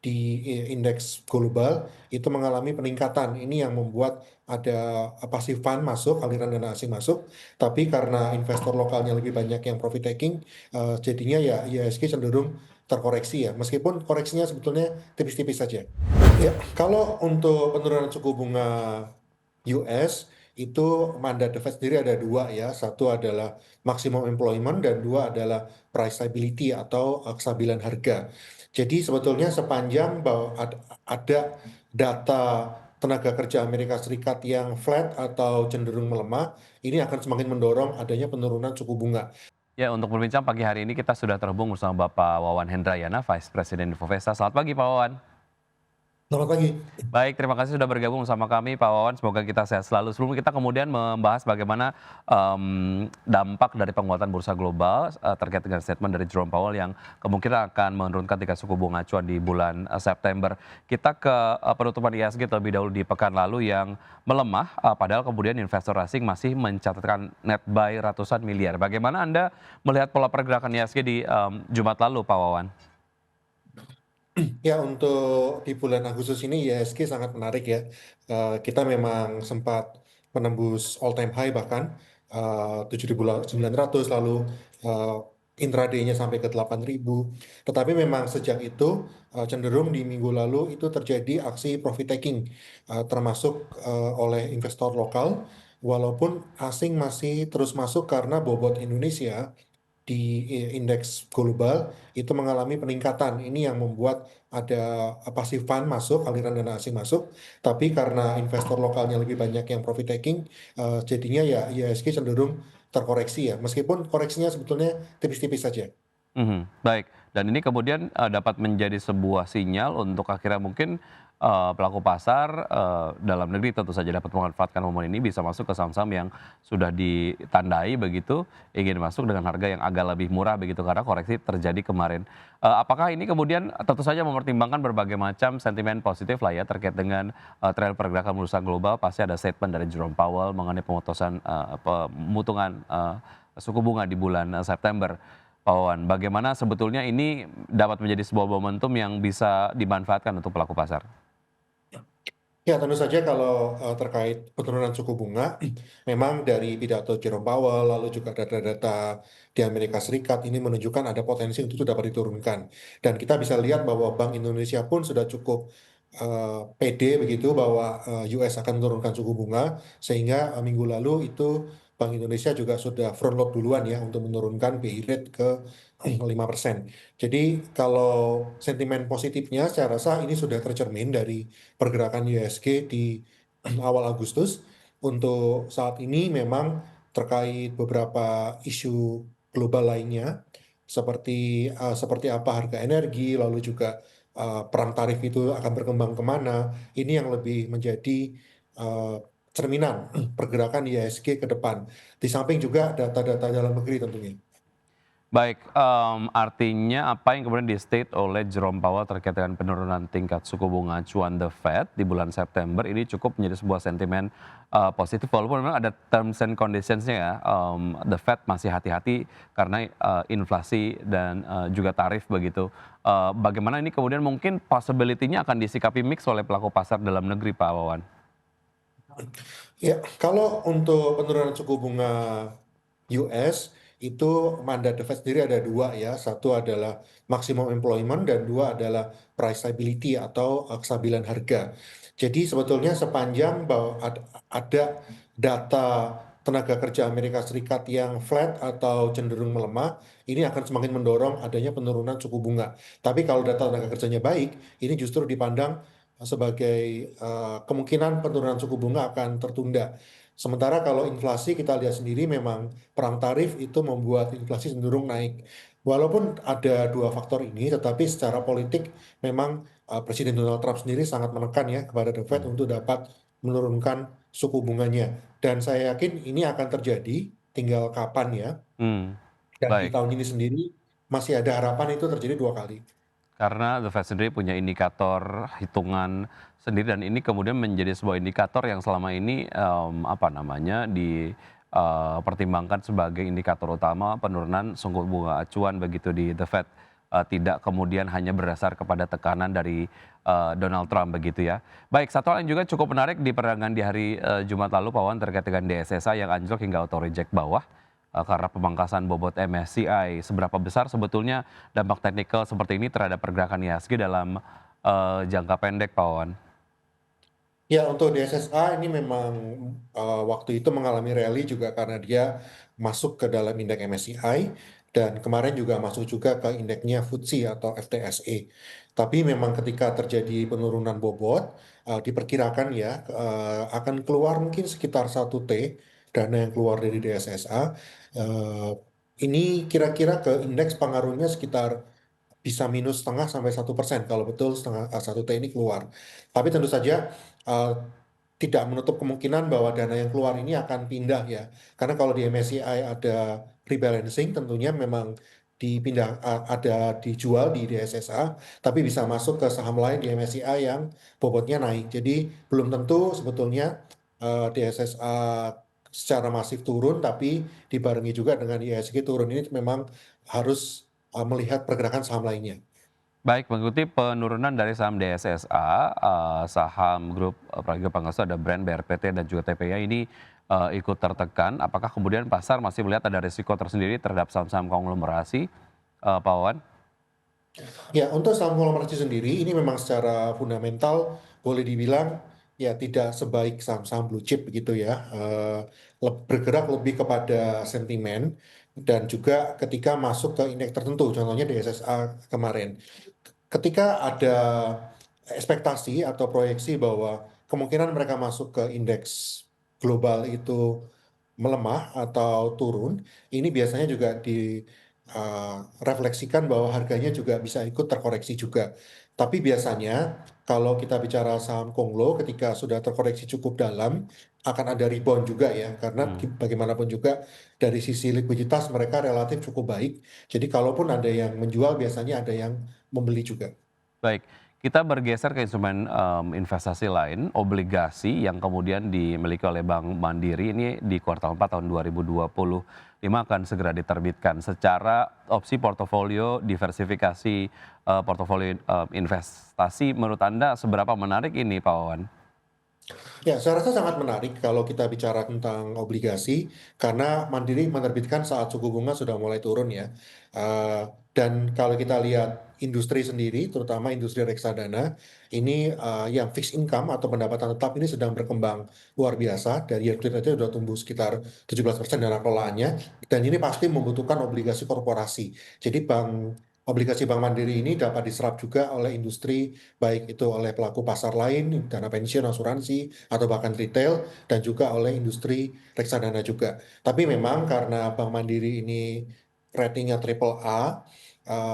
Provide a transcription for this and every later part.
di indeks global itu mengalami peningkatan. Ini yang membuat ada passive fund masuk, aliran dana asing masuk, tapi karena investor lokalnya lebih banyak yang profit taking, jadinya ya IHSG cenderung terkoreksi ya, meskipun koreksinya sebetulnya tipis-tipis saja. Ya, kalau untuk penurunan suku bunga US itu mandat The Fed sendiri ada dua ya, satu adalah maximum employment dan dua adalah price stability atau kestabilan harga. Jadi sebetulnya sepanjang bahwa ada data tenaga kerja Amerika Serikat yang flat atau cenderung melemah, ini akan semakin mendorong adanya penurunan suku bunga. Ya, untuk berbincang pagi hari ini kita sudah terhubung bersama Bapak Wawan Hendrayana, Vice President Infovesta. Selamat pagi, Pak Wawan. Selamat pagi. Baik, terima kasih sudah bergabung bersama kami, Pak Wawan. Semoga kita sehat selalu. Sebelum kita kemudian membahas bagaimana dampak dari penguatan bursa global terkait dengan statement dari Jerome Powell yang kemungkinan akan menurunkan tingkat suku bunga acuan di bulan September. Kita ke penutupan IHSG terlebih dahulu di pekan lalu yang melemah, padahal kemudian investor asing masih mencatatkan net buy ratusan miliar. Bagaimana Anda melihat pola pergerakan IHSG di Jumat lalu, Pak Wawan? Ya, untuk di bulan Agustus ini IHSG sangat menarik ya. Kita memang sempat menembus all time high bahkan 7.900, lalu eh, intraday-nya sampai ke 8.000. Tetapi memang sejak itu cenderung di minggu lalu itu terjadi aksi profit taking termasuk oleh investor lokal, walaupun asing masih terus masuk karena bobot Indonesia di indeks global itu mengalami peningkatan. Ini yang membuat ada passive fund masuk, aliran dana asing masuk, tapi karena investor lokalnya lebih banyak yang profit taking, jadinya ya IHSG cenderung terkoreksi ya, meskipun koreksinya sebetulnya tipis-tipis saja. Baik, dan ini kemudian, dapat menjadi sebuah sinyal untuk akhirnya mungkin, pelaku pasar, dalam negeri tentu saja dapat memanfaatkan momen ini bisa masuk ke saham-saham yang sudah ditandai begitu, ingin masuk dengan harga yang agak lebih murah begitu karena koreksi terjadi kemarin. Apakah ini kemudian tentu saja mempertimbangkan berbagai macam sentimen positif lah ya terkait dengan, tren pergerakan bursa global, pasti ada statement dari Jerome Powell mengenai pemotongan, suku bunga di bulan, September. Pak Wawan, bagaimana sebetulnya ini dapat menjadi sebuah momentum yang bisa dimanfaatkan untuk pelaku pasar? Ya, tentu saja kalau terkait penurunan suku bunga, memang dari pidato Jerome Powell, lalu juga data-data di Amerika Serikat ini menunjukkan ada potensi untuk itu dapat diturunkan. Dan kita bisa lihat bahwa Bank Indonesia pun sudah cukup pede begitu bahwa US akan menurunkan suku bunga, sehingga minggu lalu itu Bank Indonesia juga sudah front load duluan ya untuk menurunkan BI rate ke 5%. Jadi kalau sentimen positifnya saya rasa ini sudah tercermin dari pergerakan IHSG di awal Agustus. Untuk saat ini memang terkait beberapa isu global lainnya seperti apa harga energi, lalu juga perang tarif itu akan berkembang kemana, ini yang lebih menjadi eh, cerminan pergerakan IHSG ke depan. Di samping juga data-data dalam negeri tentunya. Baik, artinya apa yang kemudian di-state oleh Jerome Powell terkait dengan penurunan tingkat suku bunga acuan The Fed di bulan September ini cukup menjadi sebuah sentimen, positif walaupun memang ada terms and conditions-nya ya, The Fed masih hati-hati karena, inflasi dan, juga tarif begitu. Bagaimana ini kemudian mungkin possibility-nya akan disikapi mix oleh pelaku pasar dalam negeri, Pak Wawan? Ya, kalau untuk penurunan suku bunga US itu mandat The Fed sendiri ada dua ya, satu adalah maximum employment dan dua adalah price stability atau kestabilan harga. Jadi sebetulnya sepanjang bahwa ada data tenaga kerja Amerika Serikat yang flat atau cenderung melemah, ini akan semakin mendorong adanya penurunan suku bunga. Tapi kalau data tenaga kerjanya baik, ini justru dipandang sebagai kemungkinan penurunan suku bunga akan tertunda. Sementara kalau inflasi kita lihat sendiri memang perang tarif itu membuat inflasi cenderung naik. Walaupun ada dua faktor ini, tetapi secara politik memang Presiden Donald Trump sendiri sangat menekan ya kepada The Fed untuk dapat menurunkan suku bunganya. Dan saya yakin ini akan terjadi, tinggal kapan ya. Hmm, Dan di baik. tahun ini sendiri masih ada harapan itu terjadi dua kali. Karena The Fed sendiri punya indikator hitungan sendiri dan ini kemudian menjadi sebuah indikator yang selama ini, apa namanya, dipertimbangkan sebagai indikator utama penurunan suku bunga acuan begitu di The Fed. tidak kemudian hanya berdasar kepada tekanan dari Donald Trump begitu ya. Baik, satu hal yang juga cukup menarik di perdagangan di hari Jumat lalu Pak Wawan terkait dengan DSSA yang anjlok hingga auto reject bawah karena pemangkasan bobot MSCI. Seberapa besar sebetulnya dampak teknikal seperti ini terhadap pergerakan IHSG dalam jangka pendek Pak Wawan? Ya, untuk DSSA ini memang waktu itu mengalami rally juga karena dia masuk ke dalam indeks MSCI dan kemarin juga masuk juga ke indeksnya FTSE atau FTSE. Tapi memang ketika terjadi penurunan bobot, diperkirakan ya akan keluar mungkin sekitar 1 T dana yang keluar dari DSSA. Eh, ini kira-kira ke indeks pengaruhnya sekitar bisa minus setengah sampai 1% kalau betul setengah 1 T ini keluar. Tapi tentu saja uh, tidak menutup kemungkinan bahwa dana yang keluar ini akan pindah ya. Karena kalau di MSCI ada rebalancing, tentunya memang ada dijual di DSSA, tapi bisa masuk ke saham lain di MSCI yang bobotnya naik. Jadi belum tentu sebetulnya DSSA secara masif turun, tapi dibarengi juga dengan IHSG turun. Ini memang harus melihat pergerakan saham lainnya. Baik, mengikuti penurunan dari saham DSSA, saham grup Pragiga Pangasu ada Brand, BRPT, dan juga TPI ini ikut tertekan. Apakah kemudian pasar masih melihat ada risiko tersendiri terhadap saham-saham konglomerasi, Pak Wawan? Ya, untuk saham konglomerasi sendiri ini memang secara fundamental boleh dibilang ya tidak sebaik saham-saham blue chip begitu ya. Bergerak lebih kepada sentimen dan juga ketika masuk ke indeks tertentu, contohnya di SSA kemarin. Ketika ada ekspektasi atau proyeksi bahwa kemungkinan mereka masuk ke indeks global itu melemah atau turun, ini biasanya juga direfleksikan bahwa harganya juga bisa ikut terkoreksi juga. Tapi biasanya kalau kita bicara saham konglo ketika sudah terkoreksi cukup dalam akan ada rebound juga ya karena Hmm. bagaimanapun juga dari sisi likuiditas mereka relatif cukup baik. Jadi kalaupun ada yang menjual biasanya ada yang membeli juga. Baik, kita bergeser ke instrumen investasi lain, obligasi yang kemudian dimiliki oleh Bank Mandiri ini di kuartal 4 tahun 2025 akan segera diterbitkan. Secara opsi portofolio diversifikasi portofolio investasi menurut Anda seberapa menarik ini Pak Wawan? Ya, saya rasa sangat menarik kalau kita bicara tentang obligasi, karena Mandiri menerbitkan saat suku bunga sudah mulai turun ya. Dan kalau kita lihat industri sendiri, terutama industri reksadana, ini yang fixed income atau pendapatan tetap ini sedang berkembang luar biasa. Dari year to date aja sudah tumbuh sekitar 17% dana kelolaannya. Dan ini pasti membutuhkan obligasi korporasi. Jadi obligasi Bank Mandiri ini dapat diserap juga oleh industri baik itu oleh pelaku pasar lain, dana pensiun, asuransi, atau bahkan retail, dan juga oleh industri reksadana juga. Tapi memang karena Bank Mandiri ini ratingnya triple A,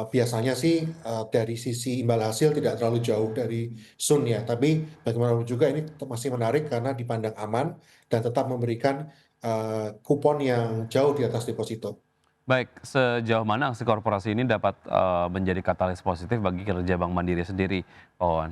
biasanya sih dari sisi imbal hasil tidak terlalu jauh dari Sun ya. Tapi bagaimanapun juga ini masih menarik karena dipandang aman dan tetap memberikan kupon yang jauh di atas deposito. Baik, sejauh mana aksi korporasi ini dapat menjadi katalis positif bagi kinerja Bank Mandiri sendiri, Pak Wawan?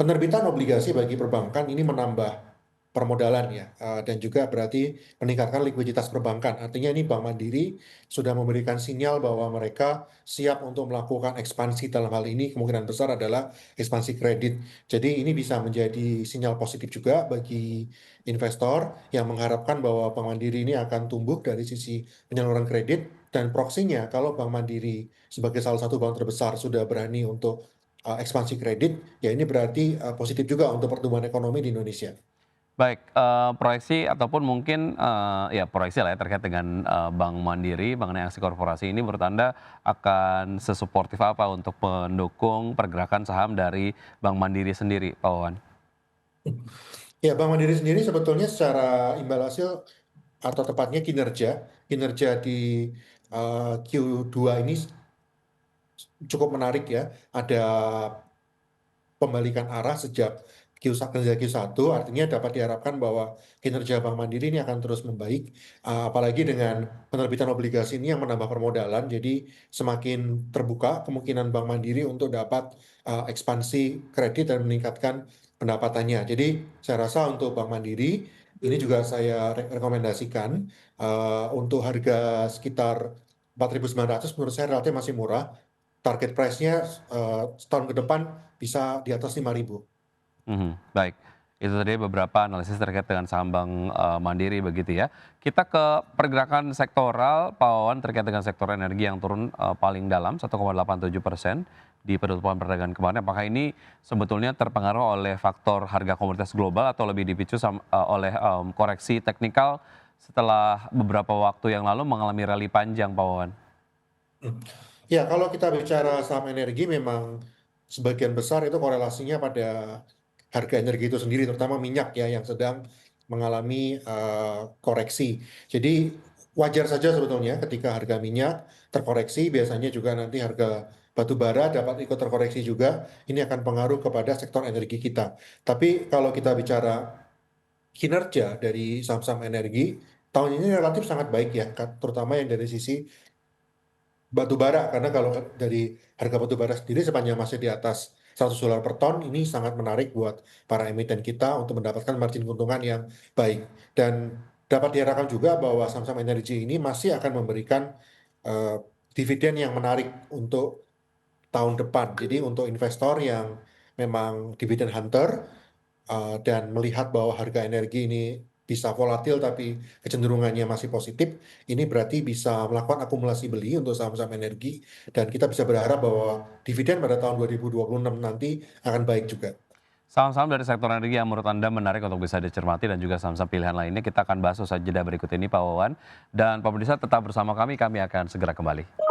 Penerbitan obligasi bagi perbankan ini menambah permodalan ya, dan juga berarti meningkatkan likuiditas perbankan. Artinya ini Bank Mandiri sudah memberikan sinyal bahwa mereka siap untuk melakukan ekspansi dalam hal ini kemungkinan besar adalah ekspansi kredit. Jadi ini bisa menjadi sinyal positif juga bagi investor yang mengharapkan bahwa Bank Mandiri ini akan tumbuh dari sisi penyaluran kredit dan proksinya kalau Bank Mandiri sebagai salah satu bank terbesar sudah berani untuk ekspansi kredit, ya ini berarti positif juga untuk pertumbuhan ekonomi di Indonesia. Baik, proyeksi ataupun mungkin, ya proyeksi lah ya terkait dengan, Bank Mandiri mengenai aksi korporasi ini menurut Anda akan sesuportif apa untuk mendukung pergerakan saham dari Bank Mandiri sendiri, Pak Wawan? Ya, Bank Mandiri sendiri sebetulnya secara imbal hasil atau tepatnya kinerja, kinerja di Q2 ini cukup menarik ya. Ada pembalikan arah sejak Q1, artinya dapat diharapkan bahwa kinerja Bank Mandiri ini akan terus membaik, apalagi dengan penerbitan obligasi ini yang menambah permodalan, jadi semakin terbuka kemungkinan Bank Mandiri untuk dapat ekspansi kredit dan meningkatkan pendapatannya. Jadi saya rasa untuk Bank Mandiri ini juga saya rekomendasikan untuk harga sekitar 4.900 menurut saya relatif masih murah. Target price-nya setahun ke depan bisa di atas 5.000. Baik, itu tadi beberapa analisis terkait dengan saham Bank Mandiri begitu ya. Kita ke pergerakan sektoral, Pak Wawan, terkait dengan sektor energi yang turun paling dalam 1,87% di penutupan perdagangan kemarin. Apakah ini sebetulnya terpengaruh oleh faktor harga komoditas global atau lebih dipicu oleh koreksi teknikal setelah beberapa waktu yang lalu mengalami rally panjang, Pak Wawan? Hmm. Ya, kalau kita bicara saham energi memang sebagian besar itu korelasinya pada harga energi itu sendiri, terutama minyak ya yang sedang mengalami koreksi. Jadi wajar saja sebetulnya ketika harga minyak terkoreksi, biasanya juga nanti harga batu bara dapat ikut terkoreksi juga. Ini akan pengaruh kepada sektor energi kita. Tapi kalau kita bicara kinerja dari saham-saham energi, tahun ini relatif sangat baik ya, terutama yang dari sisi batu bara, karena kalau dari harga batu bara sendiri sepanjang masih di atas $100 per ton, ini sangat menarik buat para emiten kita untuk mendapatkan margin keuntungan yang baik. Dan dapat diharapkan juga bahwa saham-saham energi ini masih akan memberikan eh, dividen yang menarik untuk tahun depan. Jadi untuk investor yang memang dividen hunter, dan melihat bahwa harga energi ini bisa volatil tapi kecenderungannya masih positif, ini berarti bisa melakukan akumulasi beli untuk saham-saham energi dan kita bisa berharap bahwa dividen pada tahun 2026 nanti akan baik juga. Saham-saham dari sektor energi yang menurut Anda menarik untuk bisa dicermati dan juga saham-saham pilihan lainnya kita akan bahas usai jeda berikut ini Pak Wawan. Dan pemirsa tetap bersama kami akan segera kembali.